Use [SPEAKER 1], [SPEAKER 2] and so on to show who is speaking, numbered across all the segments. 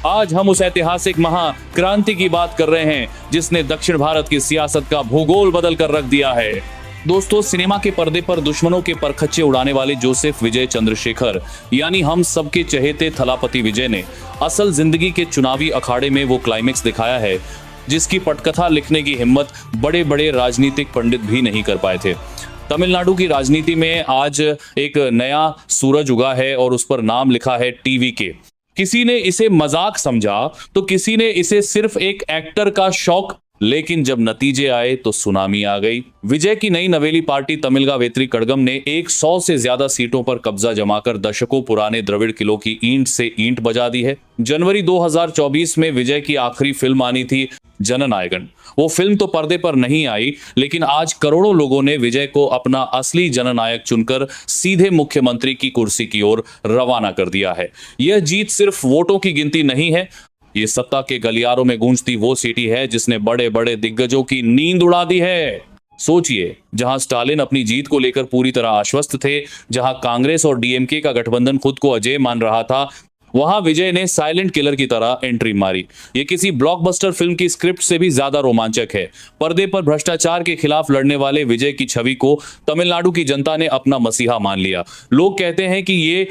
[SPEAKER 1] आज हम उस ऐतिहासिक महाक्रांति की बात कर रहे हैं जिसने दक्षिण भारत की सियासत का भूगोल बदल कर रख दिया है। दोस्तों, सिनेमा के पर्दे पर दुश्मनों के परखच्चे उड़ाने वाले जोसेफ विजय चंद्रशेखर यानी हम सबके चहेते थलापति विजय ने असल जिंदगी के चुनावी अखाड़े में वो क्लाइमेक्स दिखाया है जिसकी पटकथा लिखने की हिम्मत बड़े बड़े राजनीतिक पंडित भी नहीं कर पाए थे। तमिलनाडु की राजनीति में आज एक नया सूरज उगा है और उस पर नाम लिखा है टीवीके। किसी ने इसे मजाक समझा तो किसी ने इसे सिर्फ एक एक्टर का शौक, लेकिन जब नतीजे आए तो सुनामी आ गई। विजय की नई नवेली पार्टी तमिलगा वेत्री कड़गम ने 100 से ज्यादा सीटों पर कब्जा जमाकर दशकों पुराने द्रविड़ किलों की ईंट से ईंट बजा दी है। जनवरी 2024 में विजय की आखिरी फिल्म आनी थी जननायकन। वो फिल्म तो पर्दे पर नहीं आई, लेकिन आज करोड़ों लोगों ने विजय को अपना असली जननायक चुनकर सीधे मुख्यमंत्री की कुर्सी की ओर रवाना कर दिया है। यह जीत सिर्फ वोटों की गिनती नहीं है, ये सत्ता के गलियारों में गूंजती वो सीटी है जिसने बड़े बड़े दिग्गजों की नींद उड़ा दी है। सोचिए, जहां स्टालिन अपनी जीत को लेकर पूरी तरह आश्वस्त थे, जहां कांग्रेस और डीएमके का गठबंधन खुद को अजेय मान रहा था, वहां विजय ने साइलेंट किलर की तरह एंट्री मारी। ये किसी ब्लॉकबस्टर फिल्म की स्क्रिप्ट से भी ज्यादा रोमांचक है। पर्दे पर भ्रष्टाचार के खिलाफ लड़ने वाले विजय की छवि को तमिलनाडु की जनता ने अपना मसीहा मान लिया। लोग कहते हैं कि ये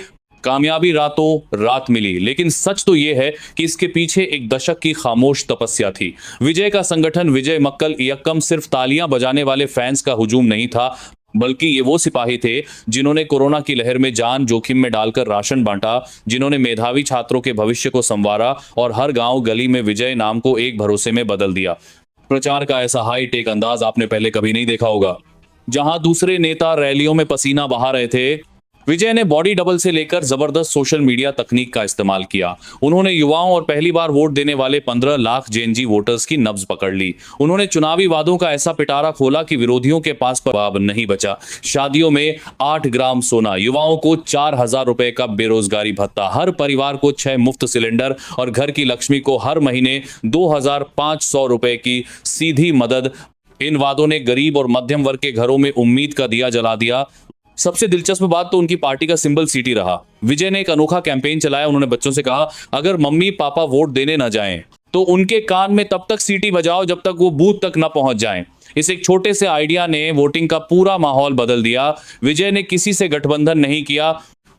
[SPEAKER 1] कामयाबी रातों रात मिली, लेकिन सच तो यह है कि इसके पीछे एक दशक की खामोश तपस्या थी। विजय का संगठन विजय मक्कल इयक्कम सिर्फ तालियां बजाने वाले फैंस का हुजूम नहीं था, बल्कि ये वो सिपाही थे जिन्होंने कोरोना की लहर में जान जोखिम में डालकर राशन बांटा, जिन्होंने मेधावी छात्रों के भविष्य को संवारा और हर गांव गली में विजय नाम को एक भरोसे में बदल दिया। प्रचार का ऐसा हाई टेक अंदाज आपने पहले कभी नहीं देखा होगा। जहां दूसरे नेता रैलियों में पसीना बहा रहे थे, विजय ने बॉडी डबल से लेकर जबरदस्त सोशल मीडिया तकनीक का इस्तेमाल किया। उन्होंने युवाओं और पहली बार वोट देने वाले 15 लाख जेनजी वोटर्स की नब्ज पकड़ ली। उन्होंने चुनावी वादों का ऐसा पिटारा खोला कि विरोधियों के पास जवाब नहीं बचा। शादियों में 8 ग्राम सोना, युवाओं को 4,000 रुपए का बेरोजगारी भत्ता, हर परिवार को 6 मुफ्त सिलेंडर और घर की लक्ष्मी को हर महीने 2,500 रुपए की सीधी मदद। इन वादों ने गरीब और मध्यम वर्ग के घरों में उम्मीद का दिया जला दिया। सबसे दिलचस्प बात तो उनकी पार्टी का सिंबल सीटी रहा। विजय ने एक अनोखा कैंपेन चलाया। उन्होंने बच्चों से कहा, अगर मम्मी पापा वोट देने न जाएं तो उनके कान में तब तक सीटी बजाओ जब तक वो बूथ तक न पहुंच जाएं। इस एक छोटे से आइडिया ने वोटिंग का पूरा माहौल बदल दिया। विजय ने किसी से गठबंधन नहीं किया,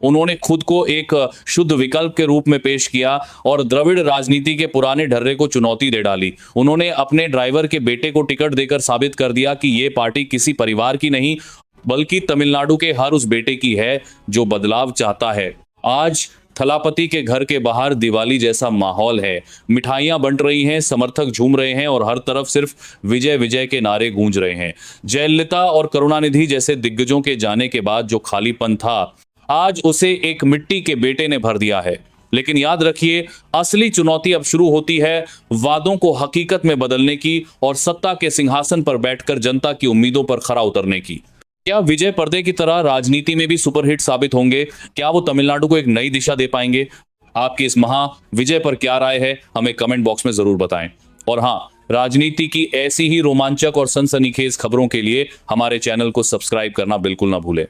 [SPEAKER 1] उन्होंने खुद को एक शुद्ध विकल्प के रूप में पेश किया और द्रविड़ राजनीति के पुराने ढर्रे को चुनौती दे डाली। उन्होंने अपने ड्राइवर के बेटे को टिकट देकर साबित कर दिया कि ये पार्टी किसी परिवार की नहीं, बल्कि तमिलनाडु के हर उस बेटे की है जो बदलाव चाहता है। आज थलापति के घर के बाहर दिवाली जैसा माहौल है। मिठाइयां बंट रही हैं, समर्थक झूम रहे हैं और हर तरफ सिर्फ विजय विजय के नारे गूंज रहे हैं। जयललिता और करुणानिधि जैसे दिग्गजों के जाने के बाद जो खालीपन था, आज उसे एक मिट्टी के बेटे ने भर दिया है। लेकिन याद रखिए, असली चुनौती अब शुरू होती है वादों को हकीकत में बदलने की और सत्ता के सिंहासन पर बैठकर जनता की उम्मीदों पर खरा उतरने की। क्या विजय पर्दे की तरह राजनीति में भी सुपरहिट साबित होंगे? क्या वो तमिलनाडु को एक नई दिशा दे पाएंगे? आपकी इस महा विजय पर क्या राय है, हमें कमेंट बॉक्स में जरूर बताएं। और हाँ, राजनीति की ऐसी ही रोमांचक और सनसनीखेज खबरों के लिए हमारे चैनल को सब्सक्राइब करना बिल्कुल ना भूलें।